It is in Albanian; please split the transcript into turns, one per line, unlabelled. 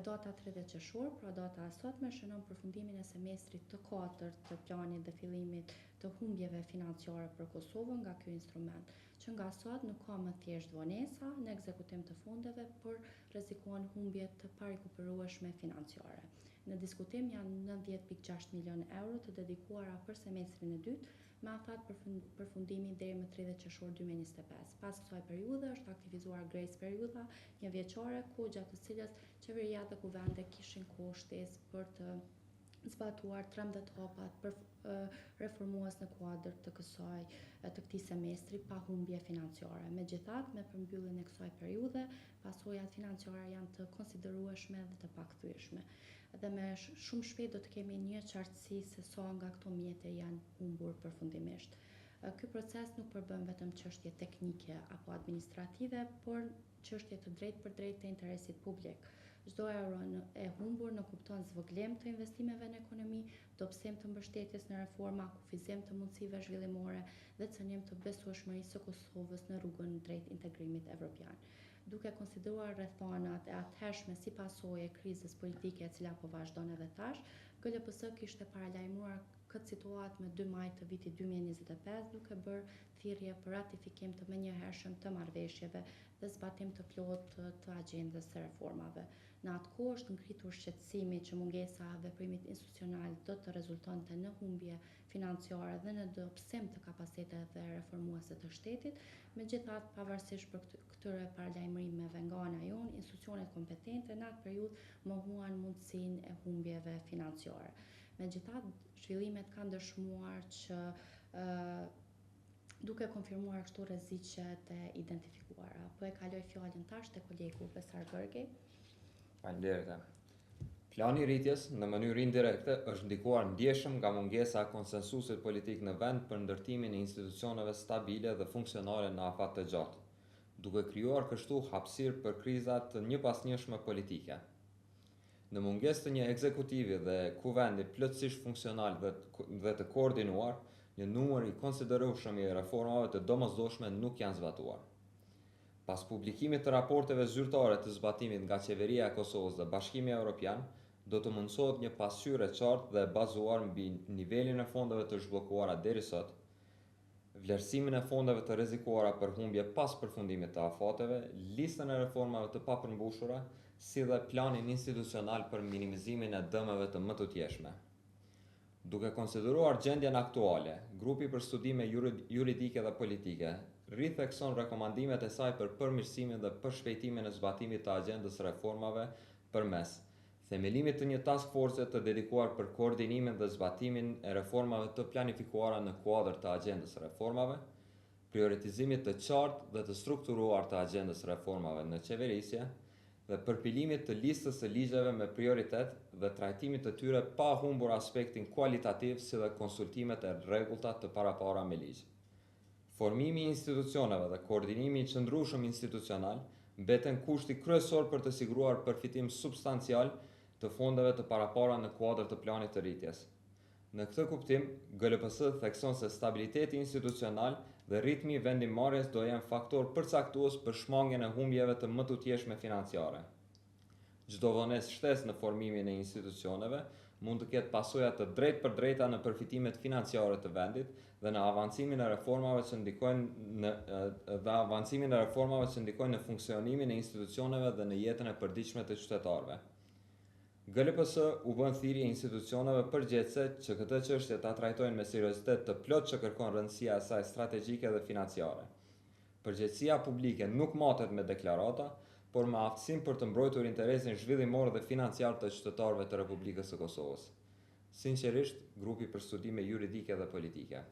data 30 qershor, pra data e sotme, shënon përfundimin e semestrit të 4 të planit dhe fillimit të humbjeve financiare për Kosovën nga ky instrument, që nga sot nuk ka më thjesht vonesa në ekzekutim të fondeve, por rrezikojnë humbje të parikuperueshme financiare. Në diskutim janë 90.6 milion euro të dedikuara për semestrin e dytë, me afat përfundimi deri më 30 qershor 2025. Pas kësaj periudhe është aktivizuar grace periudha një vjeçare, ku gjatë të cilës qeveria dhe kuvende kishin kohë shtesë për të zbatuar 13 hapat reformues në kuadër të këtij semestri pa humbje financiare. Megjithatë, me përmbylljen e kësaj periudhe, pasojat financiare janë të konsiderueshme dhe të pakthyeshme. Dhe me shumë shpejt do të kemi një qartësi se sa nga këto mjete janë humbur përfundimisht. Ky proces nuk përbën vetëm çështje teknike apo administrative, por çështje të drejtë për drejtë të interesit publik. Çdo euro e humbur në kupton zvogëlim të investimeve në ekonomi, dobësim të mbështetjes në reforma, kufizim të mundësive zhvillimore dhe cënim të besueshmërisë së Kosovës në rrugën drejt integrimit evropian. Duke konsideruar rrethanat e atëhershme si pasojë e krizës politike e cila po vazhdon edhe tash, GLPS kishte paralajmëruar këtë situatë me 2 maj të vitit 2025, duke bërë thirrje për ratifikim të menjëhershëm të marrëveshjeve dhe zbatim të plotë të agjendës së reformave. Në atë kohë është ngritur shqetësimi që mungesa e veprimit institucional do të rezultonte në humbje financiare dhe në dobësim të kapaciteteve reformuese të shtetit. Megjithatë, pavarësisht për këtyre paralajmërimeve nga ana jonë, institucionet kompetente në atë periudhë mohuan mundësinë e humbjeve financiare. Megjithatë, zhvillimet kanë dëshmuar që duke konfirmuar kështu rreziqet e identifikuara. Po e kaloj fjalën tash te kolegu Besar Gërgej.
Faleminderit. Plani i rritjes në mënyrë indirekte është ndikuar ndjeshëm nga mungesa e konsensusit politik në vend për ndërtimin e institucioneve stabile dhe funksionale në afat të gjatë, duke krijuar kështu hapësirë për kriza të njëpasnjëshme politike. Në mungesë të një ekzekutivi dhe kuvendi plotësisht funksional dhe të koordinuar, një numër i konsiderueshëm i reformave të domosdoshme nuk janë zbatuar. Pas publikimit të raporteve zyrtare të zbatimit nga Qeveria e Kosovës dhe Bashkimi Evropian, do të mundësohet një pasqyrë e qartë dhe e bazuar mbi nivelin e fondeve të zhbllokuara deri sot, vlerësimin e fondeve të rrezikuara për humbje pas përfundimit të afateve, listën e reformave të papërmbushura, si dhe planin institucional për minimizimin e dëmeve të mëtutjeshme. Duke konsideruar gjendjen aktuale, Grupi për Studime Juridike dhe Politike rithekson rekomandimet e saj për përmirësimin dhe përshpejtimin e zbatimit të agjendës reformave përmes themelimit të një task force të dedikuar për koordinimin dhe zbatimin e reformave të planifikuara në kuadër të agjendës reformave, prioritizimit të qartë dhe të strukturuar të agjendës reformave në qeverisje, dhe përpilimit të listës së ligjeve me prioritet dhe trajtimit të tyre pa humbur aspektin kualitativ si dhe konsultimet e rregullta të parapara me ligj. Formimi i institucioneve dhe koordinimi i qëndrueshëm institucional mbeten kushti kryesor për të siguruar përfitim substancial të fondeve të parapara në kuadër të planit të rritjes. Në këtë kuptim, GLPS thekson se stabiliteti institucional dhe ritmi i vendimmarrjes do jenë faktor përcaktues për shmangjen e humbjeve të mëtutjeshme financiare. Çdo vonesë shtesë në formimin e institucioneve mund të ketë pasoja të drejtë për drejta në përfitimet financiare të vendit dhe në avancimin e reformave që ndikojnë në funksionimin e institucioneve dhe në jetën e përditshme të qytetarëve. GLPS u bën thirrje institucioneve përgjithëse që këtë çështje ta trajtojnë me seriozitet të plotë që kërkon rëndësia e saj strategjike dhe financiare. Përgjegjësia publike nuk matet me deklarata, por me aftësinë për të mbrojtur interesin zhvillimor dhe financiar të qytetarëve të Republikës së Kosovës. Sinqerisht, Grupi për Studime Juridike dhe Politike.